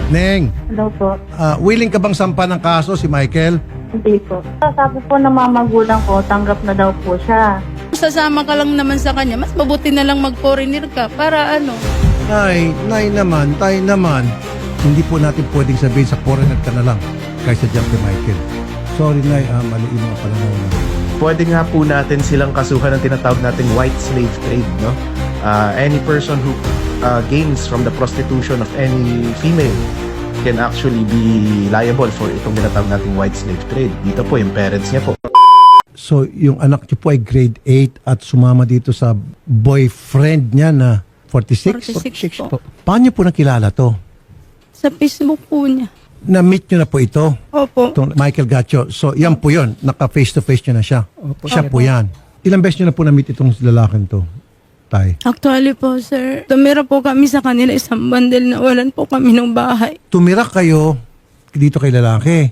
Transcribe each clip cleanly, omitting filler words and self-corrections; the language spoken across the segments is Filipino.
Neng, Hello po. willing ka bang sampa ng kaso si Michael? Hindi po. Sabi po ng mga magulang ko, tanggap na daw po siya. Sasama ka lang naman sa kanya, mas mabuti na lang mag-foreigner ka para ano. Nay naman, tayo naman. Hindi po natin pwedeng sabihin sa foreigner ka na lang kaysa dyan kay Michael. Sorry, Nay, mali yung mga pananaw na. Pwede nga po natin silang kasuhan ng tinatawag nating white slave trade, no? Any person who gains from the prostitution of any female can actually be liable for itong tinatawag nating white slave trade. Dito po yung parents niya po. So, yung anak niyo po ay grade 8 at sumama dito sa boyfriend niya na 46? 46 po. Paano niyo po nakilala to? Sa Facebook po niya. Na-meet niyo na po ito? Opo. Itong Michael Gacho. So, yan po yun. Naka-face-to-face niyo na siya. Siya po yan. Ilang beses niyo na po na-meet itong lalaking to? Tay. Actually po, sir, tumira po kami sa kanila isang bandel na walan po kami ng bahay. Tumira kayo dito kay lalaki.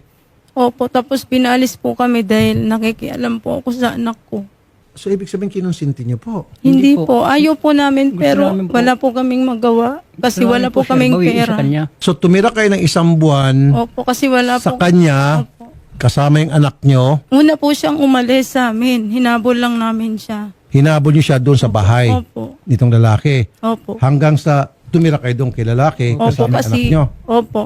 Opo, tapos pinalis po kami dahil nakikialam po ako sa anak ko. So, ibig sabihin, kinonsinti niyo po. Hindi po. Ayaw po namin Gusto pero namin po. wala po kaming magawa. Kasi Gusto wala namin po siya kaming bawiin pera. sa kanya. So, tumira kayo ng isang buwan Opo, kasi wala sa po. kanya, Opo. kasama yung anak niyo. Una po siyang umalis sa amin. Hinabol lang namin siya. Hinabol niyo siya doon sa bahay Opo. nitong lalaki. Opo. Hanggang sa tumira kayo doon kay lalaki, Opo, kasama yung anak kasi, niyo. opo.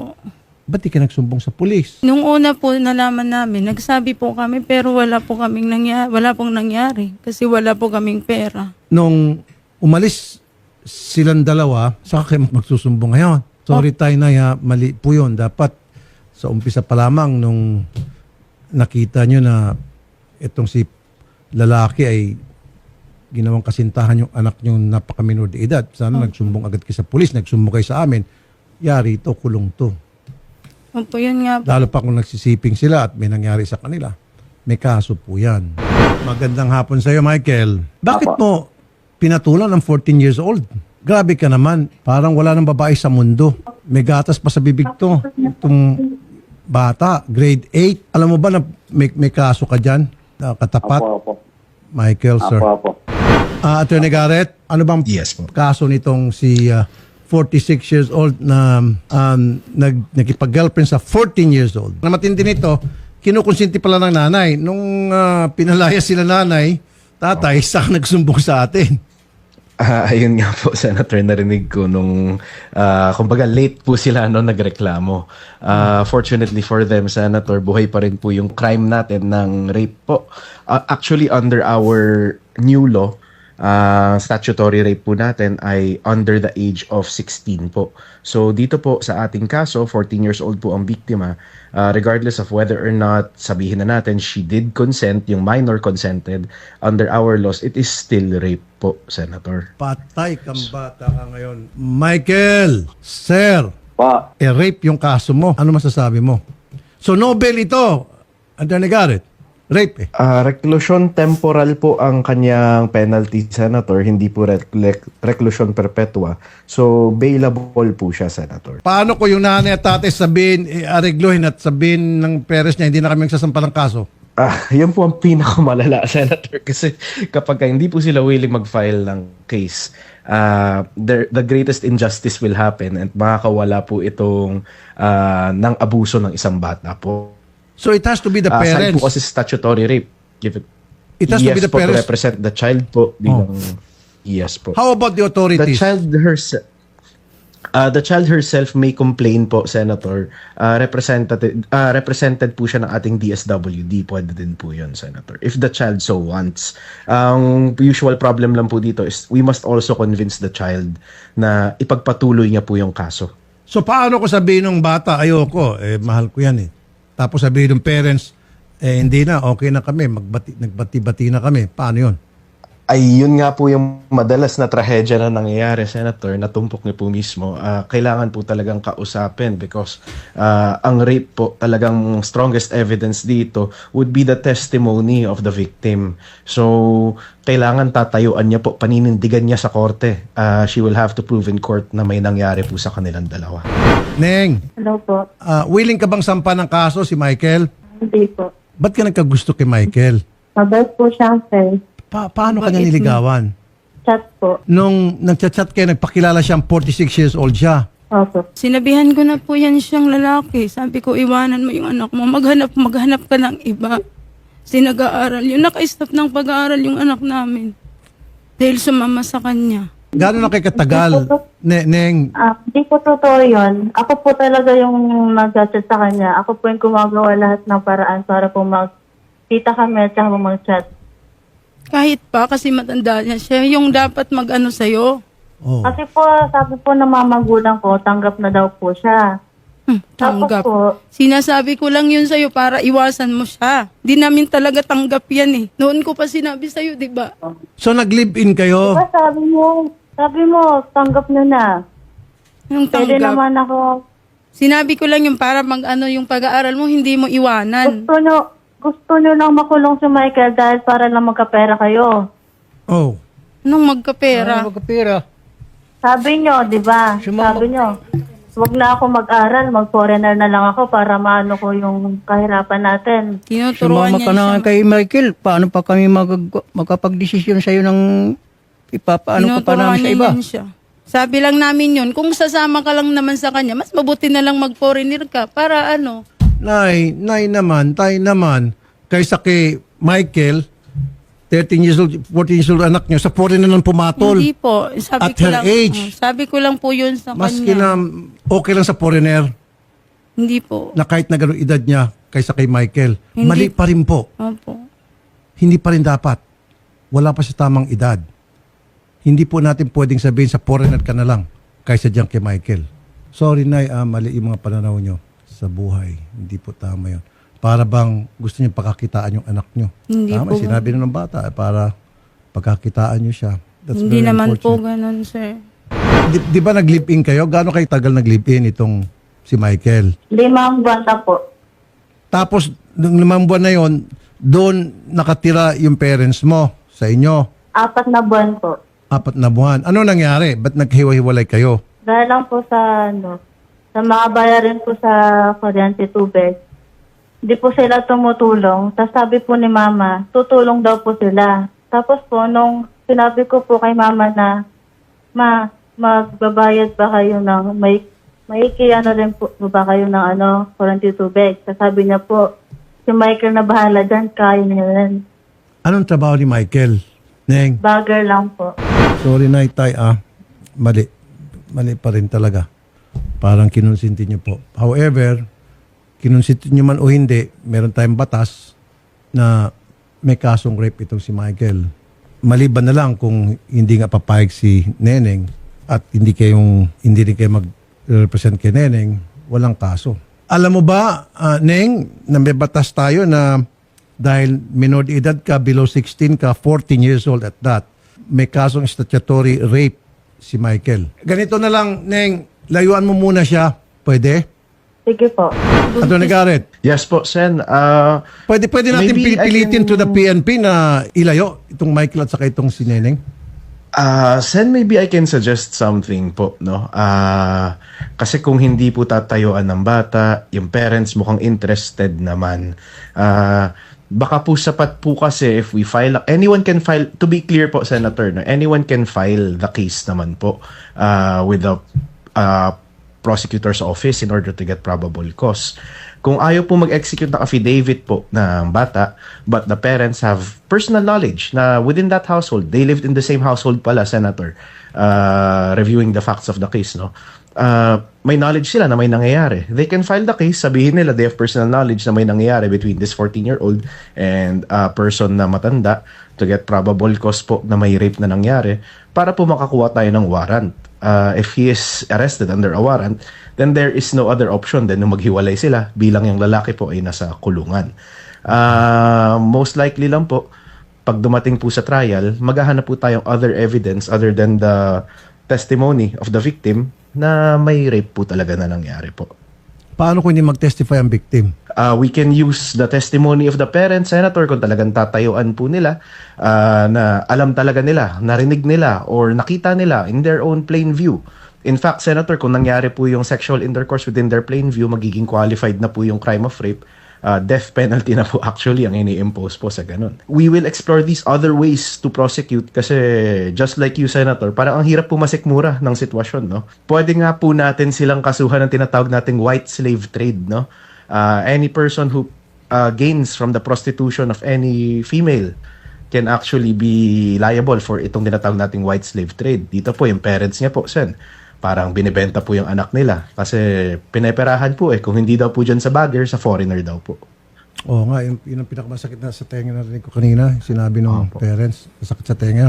Ba't di ka nagsumbong sa pulis? Nung una po nalaman namin, nagsabi po kami pero wala pong nangyari kasi wala po kaming pera. Nung umalis silang dalawa, saka kayo magsusumbong ngayon. Sorry tayo na, mali po yun. Dapat sa umpisa pa lamang nung nakita nyo na itong si lalaki ay ginawang kasintahan yung anak nyo napakaminor de edad. Sana nagsumbong agad kayo sa pulis, nagsumbong kayo sa amin. Yari ito, kulong to. Opo, yun nga po. Lalo pa kung nagsisiping sila at may nangyari sa kanila. May kaso po yan. Magandang hapon sa iyo, Michael. Bakit mo pinatulan ng 14 years old? Grabe ka naman. Parang wala nang babae sa mundo. May gatas pa sa bibig to. Itong bata, grade 8. Alam mo ba na may kaso ka dyan? Katapat? Apo. Michael, sir. Apo. Attorney Garrett, ano bang Yes po. kaso nitong si 46 years old na nagkipag-girlfriend sa 14 years old? Na matindi nito, kinukonsinti pala ng nanay. Nung pinalaya sila nanay, tatay, saka nagsumbong sa atin. Ayun nga po, Senator, narinig ko nung, kumbaga late po sila nagreklamo. Fortunately for them, Senator, buhay pa rin po yung crime natin ng rape po. Actually, under our new law, statutory rape po natin ay under the age of 16 po. So dito po sa ating kaso, 14 years old po ang biktima. Regardless of whether or not sabihin na natin she did consent, yung minor consented, under our laws, it is still rape po, Senator. Patay kang bata ka ngayon. Michael, sir, Pa, rape yung kaso mo. Ano masasabi mo? So Nobel ito, Attorney Garrett, rape eh. Reclusion temporal po ang kanyang penalty, Senator, hindi po reclusion perpetua. So, bailable po siya, Senator. Paano ko yung nanay at tatay sabihin, aregluhin at sabihin ng parents niya, hindi na kami magsasampa ng kaso? Yan po ang pinakamalala, Senator. Kasi kapag hindi po sila willing mag-file ng case, the greatest injustice will happen and makakawala po itong ng abuso ng isang bata po. So it has to be the Aside parents. po kasi statutory rape. It has to be the po, parents. to represent the child po. Bilang, yes po. How about the The authorities? child herself may complain po, Senator. Represented po siya ng ating DSWD. Pwede din po yun, Senator. If the child so wants. Ang usual problem lang po dito is we must also convince the child na ipagpatuloy niya po yung kaso. So paano ko sabihin ng bata, ayoko, mahal ko yan eh. Tapos sabihin ng parents, hindi na, okay na kami, nagbati-bati na kami. Paano yun? Ay, yun nga po yung madalas na trahedya na nangyayari, Senator, natumpok niyo po mismo. Kailangan po talagang kausapin because ang rape po, talagang strongest evidence dito would be the testimony of the victim. So, kailangan tatayuan niya po, paninindigan niya sa korte. She will have to prove in court na may nangyari po sa kanilang dalawa. Neng, Hello po. willing ka bang sampa ng kaso si Michael? Hindi po. Ba't ka nagkagusto kay Michael? Mabait po siya, sir. Paano ka niya niligawan? Chat po. Nung nagchat-chat kayo, nagpakilala siyang 46 years old siya. Opo. Sinabihan ko na po yan siyang lalaki. Sabi ko, iwanan mo yung anak mo. Maghanap ka ng iba. Nag-aaral yun. Naka-stop ng pag-aaral yung anak namin. Dahil sumama sa kanya. Gano'n na kayo katagal, Neng? Hindi po totoo yun. Ako po talaga yung nag-chat sa kanya. Ako po yung gumagawa lahat ng paraan para po magkita kami at saka mag-chat. Kahit pa, kasi matanda niya siya. Yung dapat mag-ano sa'yo. Oh. Kasi po, sabi po ng mga magulang ko, tanggap na daw po siya. Tanggap. Tapos po, Sinasabi ko lang yun sa'yo para iwasan mo siya. Di namin talaga tanggap yan eh. Noon ko pa sinabi sa'yo, di ba? So nag-live-in kayo? diba sabi mo, tanggap nyo na. Yung Pwede tanggap. naman ako, Sinabi ko lang yung para mag-ano yung pag-aaral mo, hindi mo iwanan. gusto nyo lang makulong si Michael dahil para lang magkapera kayo. Oh. Nung magkapera. Magkapira. Sabi nyo, di ba? Sabi nyo, wag na ako mag-aral, mag-foreigner na lang ako para maano ko yung kahirapan natin. Tinuturuan Sumama niya ka na siya. kay Michael. Paano pa kami magkapag-desisyon sa'yo ng ipapaano ka pa namin sa iba? Tinuturuan niya siya. Sabi lang namin yun, kung sasama ka lang naman sa kanya, mas mabuti na lang mag-foreigner ka para ano. Nay naman, tay naman, kaysa kay Michael, 13 years old, 14 years old anak niyo, sa foreign na nang pumatol. Hindi po. Sabi At ko her lang, age. sabi ko lang po yun sa Maski kanya. na okay lang sa foreigner, Hindi po. na kahit na gano'ng edad niya, kaysa kay Michael, Hindi. mali pa rin po. Opo. Hindi pa rin dapat. Wala pa sa tamang edad. Hindi po natin pwedeng sabihin sa foreigner ka na lang, kaysa diyan kay Michael. Sorry, Nay, mali yung mga pananaw nyo sa buhay. Hindi po tama yun. Para bang gusto niyo pagkakitaan yung anak niyo. Hindi Tama, po. sinabi na ng bata, para pagkakitaan niyo siya. That's Hindi very naman po unfortunate. ganun, sir. Di ba nag-live-in kayo? Gaano kayo tagal nag-live-in itong si Michael? 5 buwan na po. Tapos, nung 5 buwan na yon, doon nakatira yung parents mo sa inyo. 4 na buwan po. 4 na buwan. Ano nangyari? Ba't naghiwa-hiwalay kayo? Dahil lang po sa sa mga bayarin po sa kuryente tubig. Hindi po sila tumutulong. Tapos sabi po ni Mama, tutulong daw po sila. Tapos po, nung sinabi ko po kay Mama na, magbabayad ba kayo ng, may ano rin po ba kayo ng kuryente tubig. Tapos sabi niya po, si Michael na bahala dyan, kaya niya rin. Anong trabaho ni Michael? Neng, Bagger lang po. sorry na itay, mali. Mali pa rin talaga. Parang kinonsinti niyo po. However, kinonsinti niyo man o hindi, meron tayong batas na may kasong rape itong si Michael. Maliban na lang kung hindi nga papayag si Neneng at hindi rin kayo mag-represent kay Neneng, walang kaso. Alam mo ba, Neng, na may batas tayo na dahil minor de edad ka, below 16 ka, 14 years old at that, may kasong statutory rape si Michael. Ganito na lang, Neng, layuan mo muna siya. Pwede? Sige po. Attorney Garrett, Yes po, Sen. pwede natin Maybe I pilitin can- to the PNP na ilayo itong Michael at saka itong si Neneng. Sen, maybe I can suggest something po, no? Kasi kung hindi po tatayuan ng bata, yung parents mukhang interested naman. Baka po sapat po kasi if we file, anyone can file, to be clear po, Senator, no? Anyone can file the case naman po with the prosecutor's office in order to get probable cause. Kung ayaw po mag-execute ng affidavit po ng bata, but the parents have personal knowledge na within that household, they lived in the same household pala, Senator, reviewing the facts of the case, no? May knowledge sila na may nangyayari. They can file the case, sabihin nila they have personal knowledge na may nangyayari between this 14-year-old and a person na matanda to get probable cause po na may rape na nangyari para po makakuha tayo ng warrant. If he is arrested under a warrant, then there is no other option than na maghiwalay sila bilang yung lalaki po ay nasa kulungan. Most likely lang po, pag dumating po sa trial, maghahanap po tayong other evidence other than the testimony of the victim na may rape po talaga na nangyari po. Paano kung hindi mag-testify ang victim? We can use the testimony of the parents, Senator, kung talagang tatayuan po nila na alam talaga nila, narinig nila, or nakita nila in their own plain view. In fact, Senator, kung nangyari po yung sexual intercourse within their plain view, magiging qualified na po yung crime of rape death penalty na po actually ang ini-impose po sa ganun. We will explore these other ways to prosecute kasi just like you, Senator, parang ang hirap po masikmura ng sitwasyon, no? Pwede nga po natin silang kasuhan ng tinatawag nating white slave trade, no? Any person who gains from the prostitution of any female can actually be liable for itong tinatawag nating white slave trade. Dito po yung parents niya po, Sen, parang binibenta po yung anak nila kasi pineperahan po kung hindi daw po dyan sa bagger, sa foreigner daw po. Oo nga, yun ang pinakamasakit na sa tenga na rin ko kanina. Sinabi ng parents, masakit sa tenga.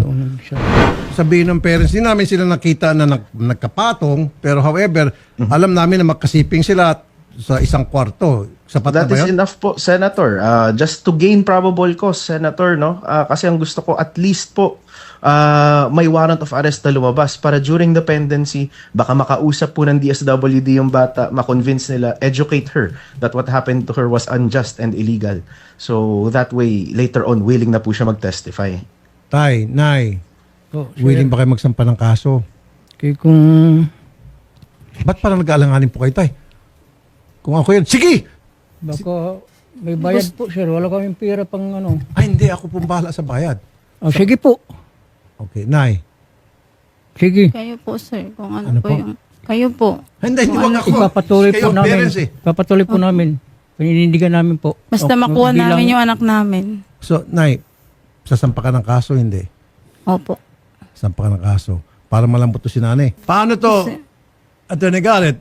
Sabihin ng parents, hindi namin sila nakita na nagkapatong, pero however, alam namin na magkasiping sila sa isang kwarto. Sapat na That ba is yun? enough po, Senator. Just to gain probable cause, Senator, no? Kasi ang gusto ko at least po may warrant of arrest na lumabas para during the pendency, baka makausap po ng DSWD yung bata, makonvince nila, educate her that what happened to her was unjust and illegal. So that way, later on, willing na po siya mag-testify. Tay, Nay, willing ba kayo magsampa ng kaso? Kaya kung Ba't parang nag-aalanganin po kayo, Tay? Kung ako yun, sige! baka may bayad po, sir. Wala kaming pera pang ano. Ay, hindi. Ako pong bahala sa bayad. Sige po. Okay, Nay. Sige. Kayo po, sir, kung ano, Ano po po? yung... Kayo po. Hindi, hindi wag ako. Ipapatuloy po Kayo, namin. parents Ipapatuloy po namin. Paninindigan namin po. Basta makuha namin yung anak namin. So, Nay, sasampa ka ng kaso, hindi? Opo. Sampa ka ng kaso. Para malambot to si nanay. Paano to, Attorney Garrett?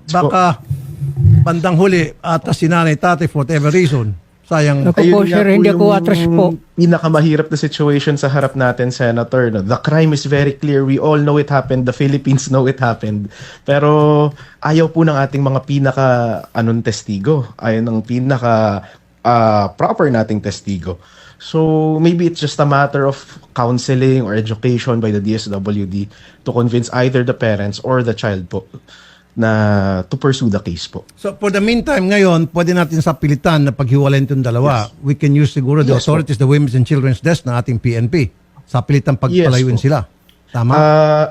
Baka bandang huli atas si nanay, tatay, for whatever reason. Sayang. Ako po, nga sir, hindi ako yung atras po. pinakamahirap na situation sa harap natin, Senator. No? The crime is very clear. We all know it happened. The Philippines know it happened. Pero ayaw po ng ating mga testigo. Ayaw ng proper nating testigo. So maybe it's just a matter of counseling or education by the DSWD to convince either the parents or the child po na to pursue the case po. So, for the meantime, ngayon, pwede natin sa pilitan na paghiwalayin itong dalawa. We can use siguro the Yes, authorities, the Women's and Children's Desk ng ating PNP. Sa pilitan pagpalayuin Yes, po. sila. Tama?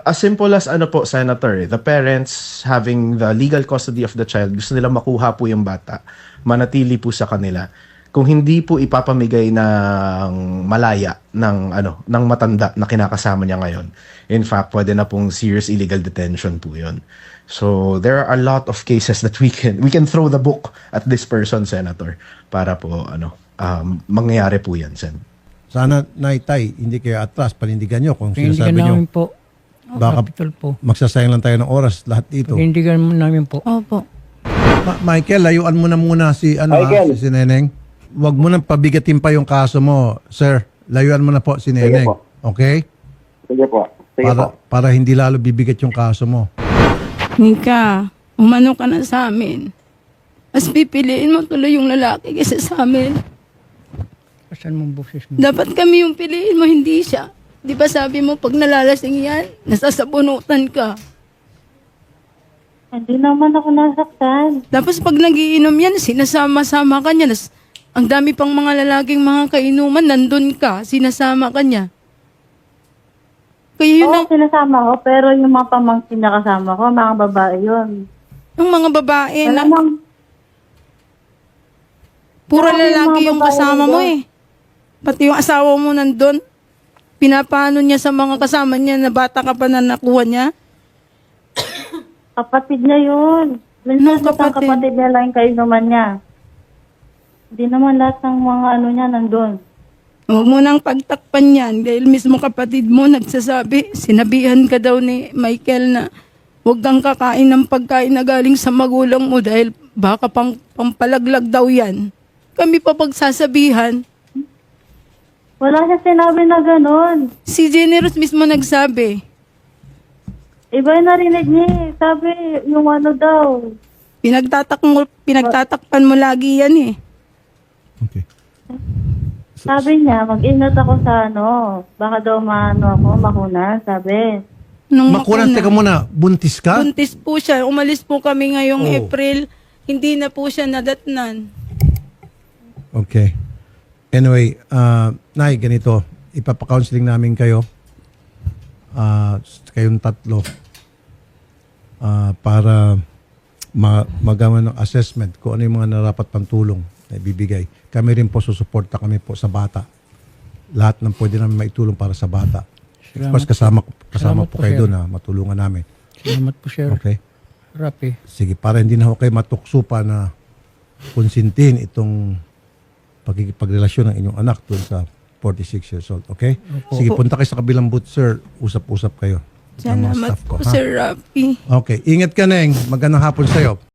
As simple as ano po, Senator, the parents having the legal custody of the child, gusto nila makuha po yung bata, manatili po sa kanila. Kung hindi po ipapamigay ng malaya ng matanda na kinakasama niya ngayon. In fact, pwede na pong serious illegal detention po 'yon. So there are a lot of cases that we can throw the book at this person, Senator, para po mangyayari po 'yan, Sen. Sana, Nay, Tay, hindi kayo atras. Panindigan nyo kung Panindigan sinasabi nyo. namin po. Baka Capital po. magsasayang lang tayo ng oras lahat dito. Panindigan namin po. Opo. Michael, layuan mo na muna si si Neneng. Huwag mo nang pabigatin pa yung kaso mo, sir. Layuan mo na po si Neneng. po. Okay? Sige po. Sige po. Para hindi lalo bibigat yung kaso mo. Nika, umano ka na sa amin. Mas pipiliin mo tuloy yung lalaki kaysa sa amin. Saan mong boses mo? Dapat kami yung piliin mo, hindi siya. Di ba sabi mo, pag nalalasing yan, nasasabunutan ka. Hindi naman ako nasaktan. Tapos pag nagiinom yan, sinasama-sama ka niya. Ang dami pang mga lalaking mga kainuman, nandun ka, sinasama ka niya. Kaya yun Oo, sinasama ko, pero yung mga pamangkin na kasama ko, mga babae yun. ang mga babae na Alam mo, puro Marami yung lalaki mga yung babae kasama mo doon. eh. Pati yung asawa mo nandun. Pinapano niya sa mga kasama niya na bata ka pa na nakuha niya. kapatid niya yun. Minsan Anong kapatid? Kapatid niya lang yung kainuman niya. Hindi naman lahat ng mga ano niya nandun. Huwag mo nang pagtakpan yan dahil mismo kapatid mo nagsasabi, sinabihan ka daw ni Michael na huwag kang kakain ng pagkain na galing sa magulang mo dahil baka pampalaglag daw yan. Kami pa pagsasabihan. Wala siya sinabi na ganun. Si Generous mismo nagsabi. Iba yung narinig niya eh. Sabi, yung ano daw. Pinagtatakpan mo lagi yan eh. Okay. Sabi niya, mag-ingat ako sa ano. Baka daw makuna, sabi. Nung Makulang, makuna. teka muna, buntis ka? Buntis po siya. Umalis po kami ngayong Oh. April. Hindi na po siya nadatnan. Okay. Anyway, Nay, ganito. Ipapa-counseling namin kayo. Kayong tatlo. Para magawa ng assessment kung ano yung mga narapat pang tulong na ibibigay. Kami rin po susuporta kami po sa bata. Lahat ng pwede namin maitulong para sa bata. Of course, kasama Salamat po po, kayo sir. doon na matulungan namin. Salamat po, sir. Okay? Rapi. Sige, para hindi na ho kayo matukso pa na konsintin itong pagkikipagrelasyon ng inyong anak doon sa 46 years old. Okay? Sige, punta kayo sa kabilang booth, sir. Usap-usap kayo. ng mga Salamat staff ko, po, ha? Sir Rafi. Okay. Ingat ka, Neng. Magandang hapon sa'yo.